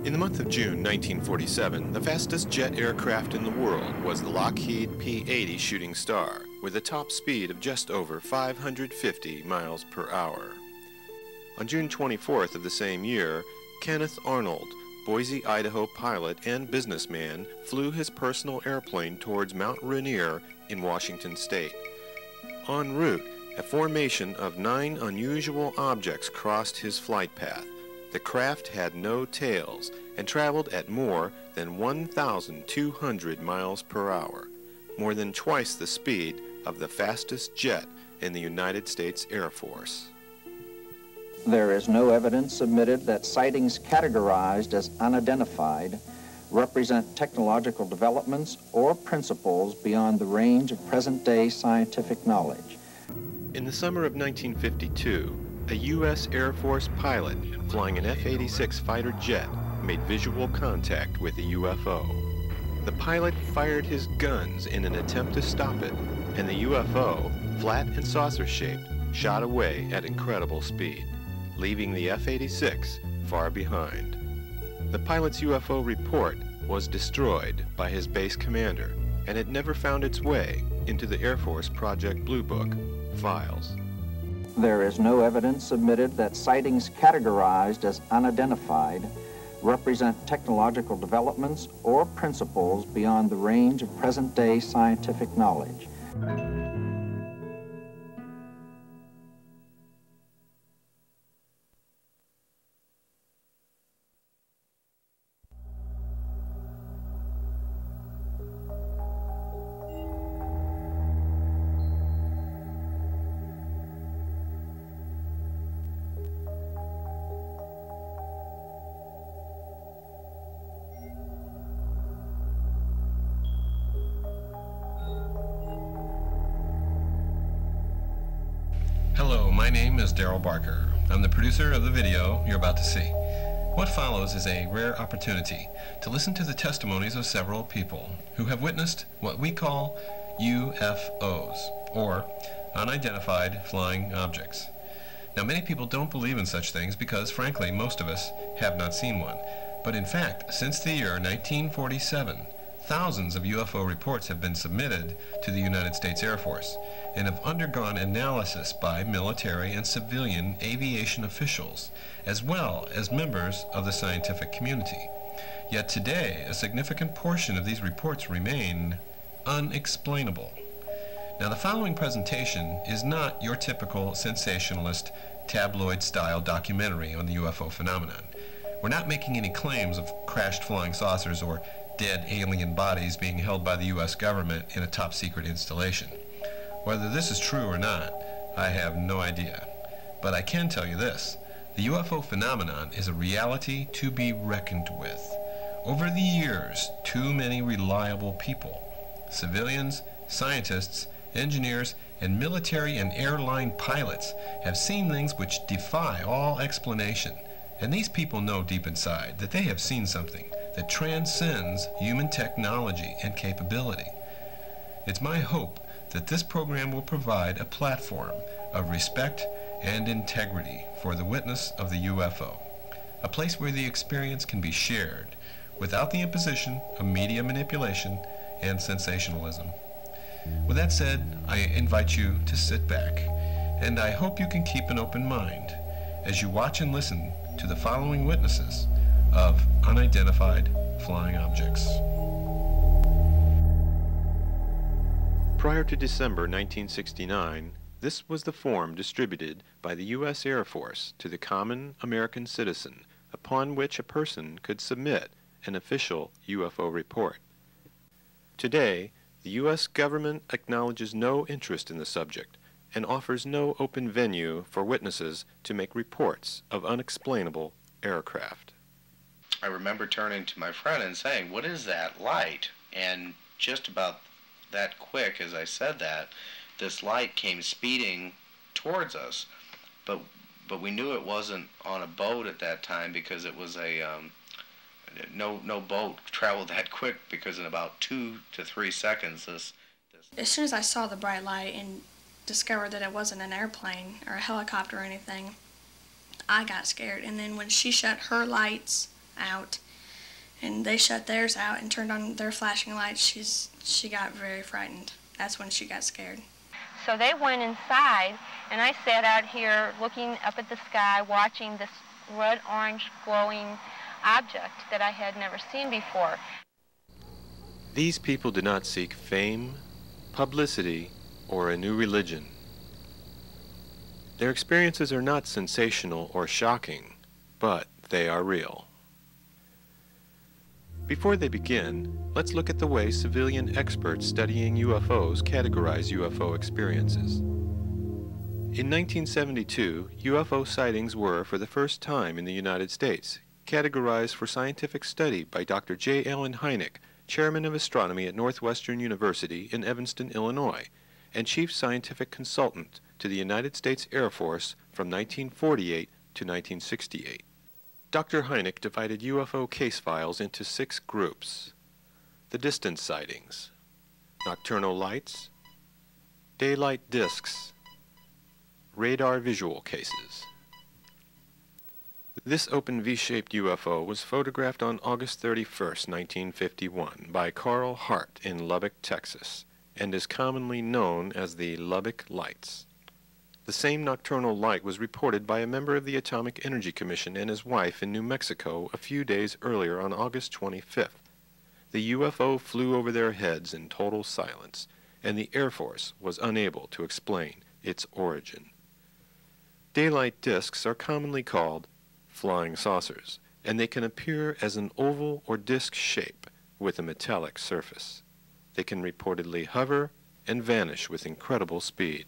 In the month of June 1947, the fastest jet aircraft in the world was the Lockheed P-80 Shooting Star, with a top speed of just over 550 miles per hour. On June 24th of the same year, Kenneth Arnold, Boise, Idaho pilot and businessman, flew his personal airplane towards Mount Rainier in Washington state. En route, a formation of 9 unusual objects crossed his flight path. The craft had no tails and traveled at more than 1,200 miles per hour, more than twice the speed of the fastest jet in the United States Air Force. There is no evidence submitted that sightings categorized as unidentified represent technological developments or principles beyond the range of present-day scientific knowledge. In the summer of 1952, a U.S. Air Force pilot flying an F-86 fighter jet made visual contact with a UFO. The pilot fired his guns in an attempt to stop it, and the UFO, flat and saucer-shaped, shot away at incredible speed, leaving the F-86 far behind. The pilot's UFO report was destroyed by his base commander, and it never found its way into the Air Force Project Blue Book files. There is no evidence submitted that sightings categorized as unidentified represent technological developments or principles beyond the range of present-day scientific knowledge. Hello, my name is Darryl Barker. I'm the producer of the video you're about to see. What follows is a rare opportunity to listen to the testimonies of several people who have witnessed what we call UFOs, or unidentified flying objects. Now, many people don't believe in such things because, frankly, most of us have not seen one. But in fact, since the year 1947, thousands of UFO reports have been submitted to the United States Air Force and have undergone analysis by military and civilian aviation officials, as well as members of the scientific community. Yet today, a significant portion of these reports remain unexplainable. Now, the following presentation is not your typical sensationalist, tabloid-style documentary on the UFO phenomenon. We're not making any claims of crashed flying saucers or dead alien bodies being held by the U.S. government in a top-secret installation. Whether this is true or not, I have no idea. But I can tell you this: the UFO phenomenon is a reality to be reckoned with. Over the years, too many reliable people, civilians, scientists, engineers, and military and airline pilots have seen things which defy all explanation. And these people know deep inside that they have seen something that transcends human technology and capability. It's my hope that this program will provide a platform of respect and integrity for the witness of the UFO, a place where the experience can be shared without the imposition of media manipulation and sensationalism. With that said, I invite you to sit back, and I hope you can keep an open mind as you watch and listen to the following witnesses of unidentified flying objects. Prior to December 1969, this was the form distributed by the U.S. Air Force to the common American citizen, upon which a person could submit an official UFO report. Today, the U.S. government acknowledges no interest in the subject and offers no open venue for witnesses to make reports of unexplainable aircraft. I remember turning to my friend and saying, "What is that light?" And just about that quick as I said that, this light came speeding towards us, but we knew it wasn't on a boat at that time because it was a no boat traveled that quick, because in about 2 to 3 seconds this. As soon as I saw the bright light and discovered that it wasn't an airplane or a helicopter or anything, I got scared. And then when she shut her lights out and they shut theirs out and turned on their flashing lights. She got very frightened. That's when she got scared. So they went inside, and I sat out here looking up at the sky, watching this red-orange glowing object that I had never seen before. These people do not seek fame, publicity, or a new religion. Their experiences are not sensational or shocking, but they are real. Before they begin, let's look at the way civilian experts studying UFOs categorize UFO experiences. In 1972, UFO sightings were, for the first time in the United States, categorized for scientific study by Dr. J. Allen Hynek, Chairman of Astronomy at Northwestern University in Evanston, Illinois, and Chief Scientific Consultant to the United States Air Force from 1948 to 1968. Dr. Hynek divided UFO case files into 6 groups: the distance sightings, nocturnal lights, daylight discs, radar visual cases. This open V-shaped UFO was photographed on August 31, 1951 by Carl Hart in Lubbock, Texas, and is commonly known as the Lubbock Lights. The same nocturnal light was reported by a member of the Atomic Energy Commission and his wife in New Mexico a few days earlier on August 25th. The UFO flew over their heads in total silence, and the Air Force was unable to explain its origin. Daylight discs are commonly called flying saucers, and they can appear as an oval or disc shape with a metallic surface. They can reportedly hover and vanish with incredible speed.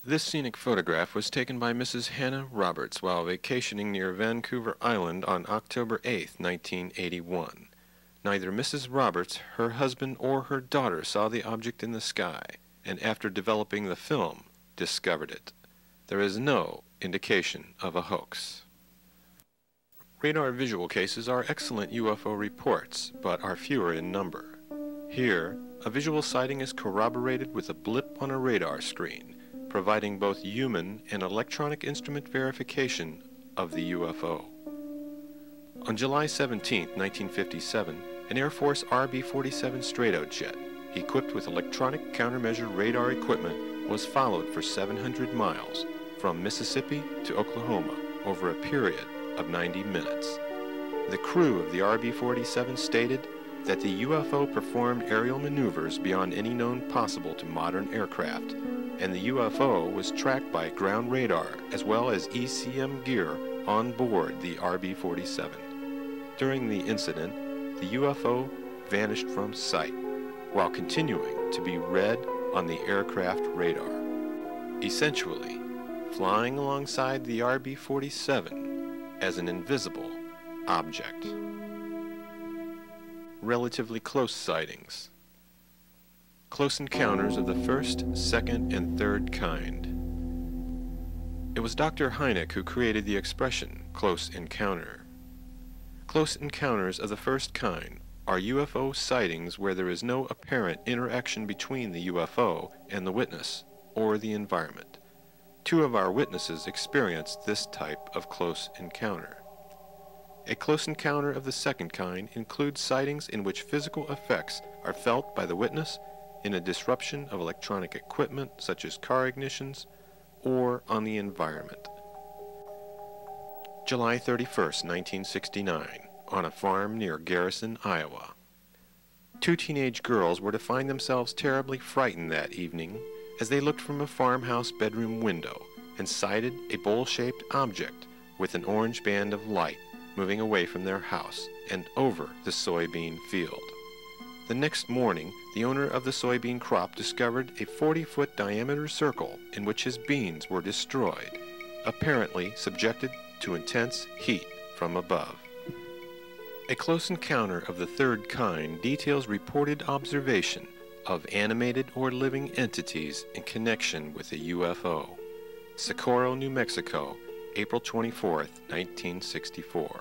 This scenic photograph was taken by Mrs. Hannah Roberts while vacationing near Vancouver Island on October 8, 1981. Neither Mrs. Roberts, her husband, or her daughter saw the object in the sky, and after developing the film, discovered it. There is no indication of a hoax. Radar visual cases are excellent UFO reports, but are fewer in number. Here, a visual sighting is corroborated with a blip on a radar screen, providing both human and electronic instrument verification of the UFO. On July 17, 1957, an Air Force RB-47 straight-out jet, equipped with electronic countermeasure radar equipment, was followed for 700 miles from Mississippi to Oklahoma over a period of 90 minutes. The crew of the RB-47 stated that the UFO performed aerial maneuvers beyond any known possible to modern aircraft, and the UFO was tracked by ground radar as well as ECM gear on board the RB-47. During the incident, the UFO vanished from sight while continuing to be read on the aircraft radar, essentially flying alongside the RB-47 as an invisible object. Relatively close sightings. Close encounters of the first, second, and third kind. It was Dr. Hynek who created the expression, close encounter. Close encounters of the first kind are UFO sightings where there is no apparent interaction between the UFO and the witness or the environment. 2 of our witnesses experienced this type of close encounter. A close encounter of the second kind includes sightings in which physical effects are felt by the witness in a disruption of electronic equipment such as car ignitions or on the environment. July 31, 1969, on a farm near Garrison, Iowa. 2 teenage girls were to find themselves terribly frightened that evening as they looked from a farmhouse bedroom window and sighted a bowl-shaped object with an orange band of light moving away from their house and over the soybean field. The next morning, the owner of the soybean crop discovered a 40-foot diameter circle in which his beans were destroyed, apparently subjected to intense heat from above. A close encounter of the third kind details reported observation of animated or living entities in connection with a UFO. Socorro, New Mexico, April 24, 1964.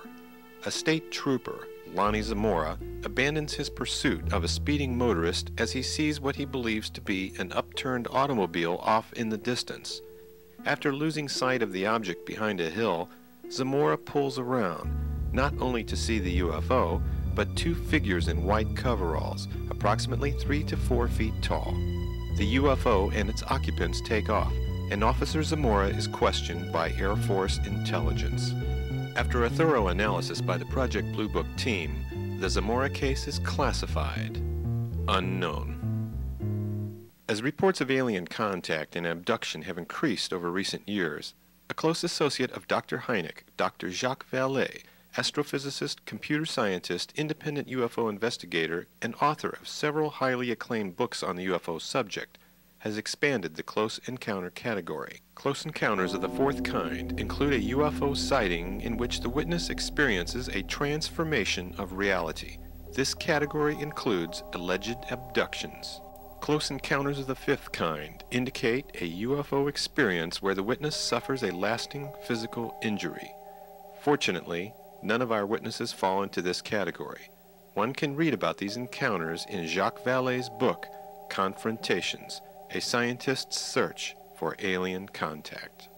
A state trooper, Lonnie Zamora, abandons his pursuit of a speeding motorist as he sees what he believes to be an upturned automobile off in the distance. After losing sight of the object behind a hill, Zamora pulls around, not only to see the UFO, but two figures in white coveralls, approximately 3 to 4 feet tall. The UFO and its occupants take off, and Officer Zamora is questioned by Air Force intelligence. After a thorough analysis by the Project Blue Book team, the Zamora case is classified unknown. As reports of alien contact and abduction have increased over recent years, a close associate of Dr. Hynek, Dr. Jacques Vallée, astrophysicist, computer scientist, independent UFO investigator, and author of several highly acclaimed books on the UFO subject, has expanded the close encounter category. Close encounters of the fourth kind include a UFO sighting in which the witness experiences a transformation of reality. This category includes alleged abductions. Close encounters of the fifth kind indicate a UFO experience where the witness suffers a lasting physical injury. Fortunately, none of our witnesses fall into this category. One can read about these encounters in Jacques Vallée's book, Confrontations, A Scientist's Search for Alien Contact.